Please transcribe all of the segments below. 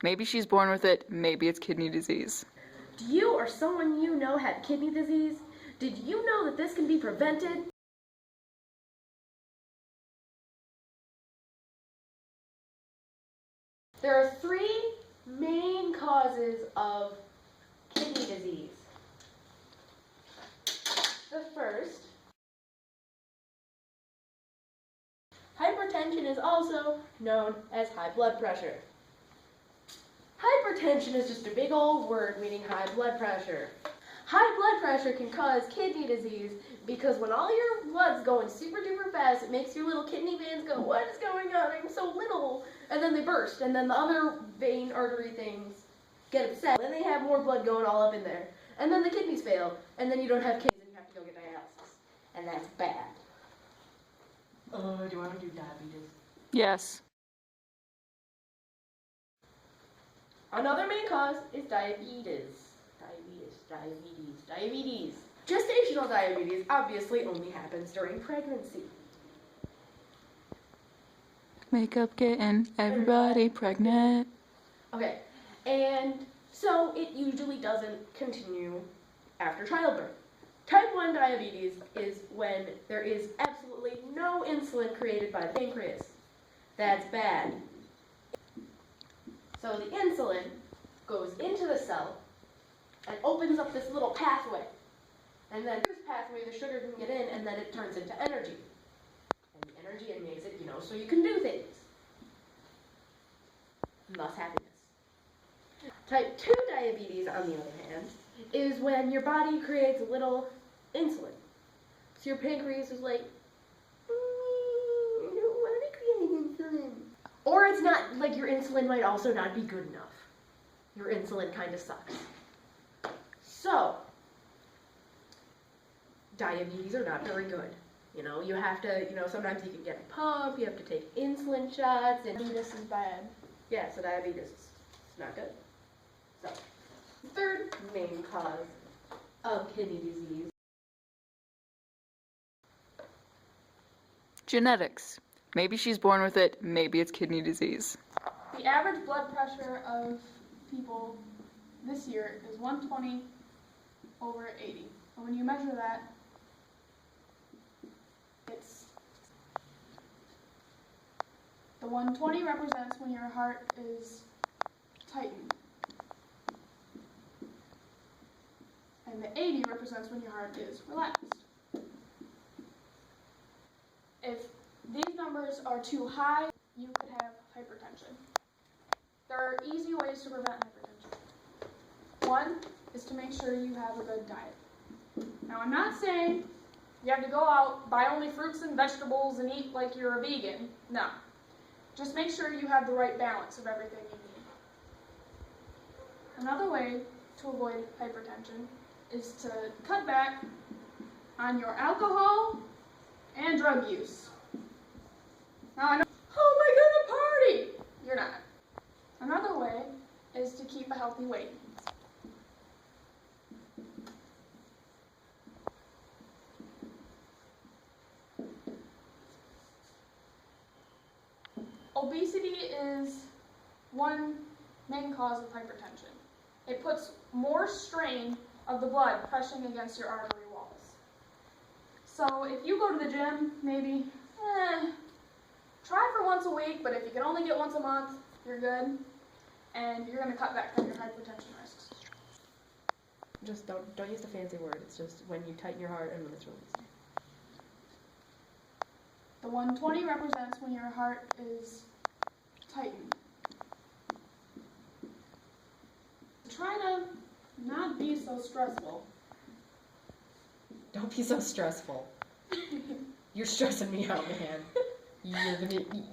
Maybe she's born with it, maybe it's kidney disease. Do you or someone you know have kidney disease? Did you know that this can be prevented? There are three main causes of kidney disease. The first, hypertension is also known as high blood pressure. Hypertension is just a big old word meaning high blood pressure. High blood pressure can cause kidney disease because when all your blood's going super duper fast, it makes your little kidney veins go, what is going on? I'm so little. And then they burst, and then the other vein artery things get upset. Then they have more blood going all up in there. And then the kidneys fail, and then you don't have kidneys and you have to go get dialysis. And that's bad. Do I want to do diabetes? Yes. Another main cause is diabetes. Diabetes. Gestational diabetes obviously only happens during pregnancy. Makeup getting everybody pregnant. Okay, and so it usually doesn't continue after childbirth. Type 1 diabetes is when there is absolutely no insulin created by the pancreas. That's bad. So the insulin goes into the cell and opens up this little pathway. And then through this pathway the sugar can get in and then it turns into energy. And the energy it makes it, so you can do things. And thus happiness. Type 2 diabetes, on the other hand, is when your body creates a little insulin. So your pancreas is like, I don't want to create insulin. Or it's not, like your insulin might also not be good enough. Your insulin kind of sucks. So, diabetes are not very good. You have to, sometimes you can get a pump, you have to take insulin shots, and Diabetes is bad. yeah, so diabetes is not good. So, third main cause of kidney disease. Genetics. Maybe she's born with it, maybe it's kidney disease. The average blood pressure of people this year is 120 over 80. And when you measure that, it's the 120 represents when your heart is tightened. And the 80 represents when your heart is relaxed. If these numbers are too high, you could have hypertension. There are easy ways to prevent hypertension. One is to make sure you have a good diet. Now, I'm not saying you have to go out, buy only fruits and vegetables, and eat like you're a vegan. No. Just make sure you have the right balance of everything you need. Another way to avoid hypertension is to cut back on your alcohol and drug use. Now, I know, oh my god, a party! You're not. Another way is to keep a healthy weight. Obesity is one main cause of hypertension. It puts more strain of the blood pressing against your artery walls. So if you go to the gym, maybe, try for once a week, but if you can only get once a month, you're good. And you're going to cut back on your hypertension risks. Just don't use the fancy word. It's just when you tighten your heart and when it's released. The 120 represents when your heart is tightened. Try to not be so stressful. Don't be so stressful. You're stressing me out, man.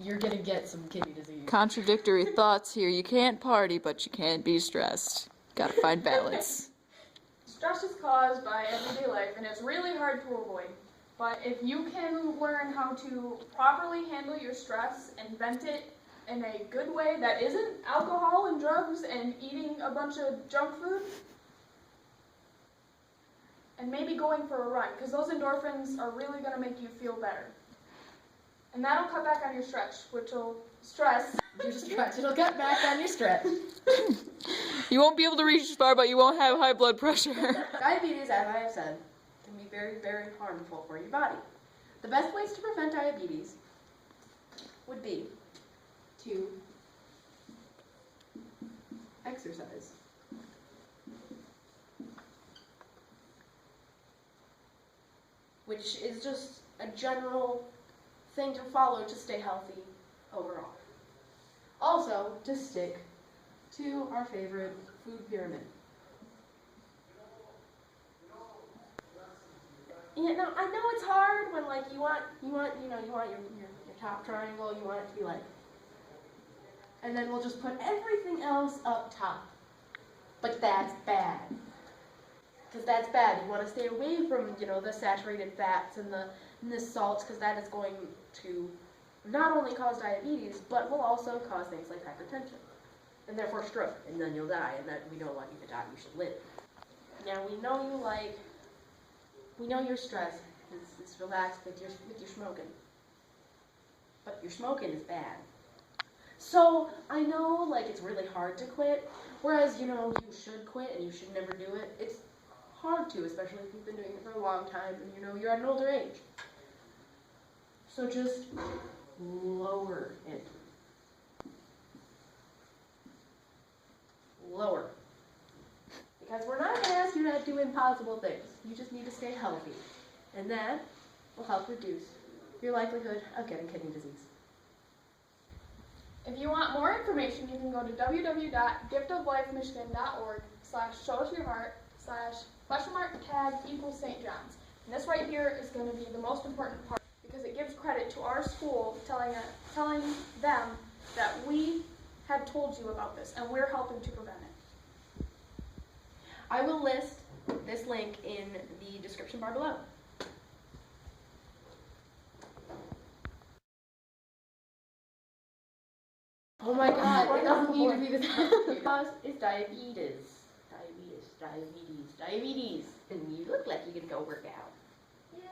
You're gonna get some kidney disease. Contradictory thoughts here. You can't party, but you can't be stressed. Gotta find balance. Stress is caused by everyday life, and it's really hard to avoid. But if you can learn how to properly handle your stress and vent it in a good way that isn't alcohol and drugs and eating a bunch of junk food, and maybe going for a run, because those endorphins are really going to make you feel better. And that'll cut back on your stress, which will You stretch. It'll cut back on your stretch. You won't be able to reach as far, but you won't have high blood pressure. Diabetes, as I have said, can be very, very harmful for your body. The best ways to prevent diabetes would be to exercise. Which is just a general thing to follow to stay healthy overall. Also, to stick to our favorite food pyramid. Yeah, no, I know it's hard when like you want your top triangle, you want it to be like, and then we'll just put everything else up top. But that's bad. Because that's bad. You want to stay away from, the saturated fats and the salts, because that is going to not only cause diabetes, but will also cause things like hypertension, and therefore stroke, and then you'll die, and that we don't want you to die, you should live. Now, we know you're stressed, it's relaxed with your smoking, but your smoking is bad. So, I know, it's really hard to quit, whereas, you should quit, and you should never do it. It's hard to, especially if you've been doing it for a long time, and, you're at an older age. So just lower it. Lower. Because we're not going to ask you to do impossible things. You just need to stay healthy. And that will help reduce your likelihood of getting kidney disease. If you want more information, you can go to www.giftoflifemichigan.org/show-us-your-heart/?tag=St. John's. And this right here is going to be the most important part because it gives credit to our school telling them that we have told you about this and we're helping to prevent it. I will list this link in the description bar below. Oh my god, it doesn't need to be this cause is diabetes. Diabetes. And you look like you can go work out. Yeah,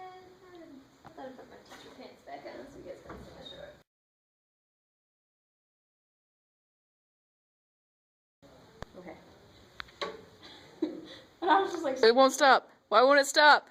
I thought I'd put my teacher pants back on so you guys can see my short. Okay. And I was just like, It won't stop. Why won't it stop?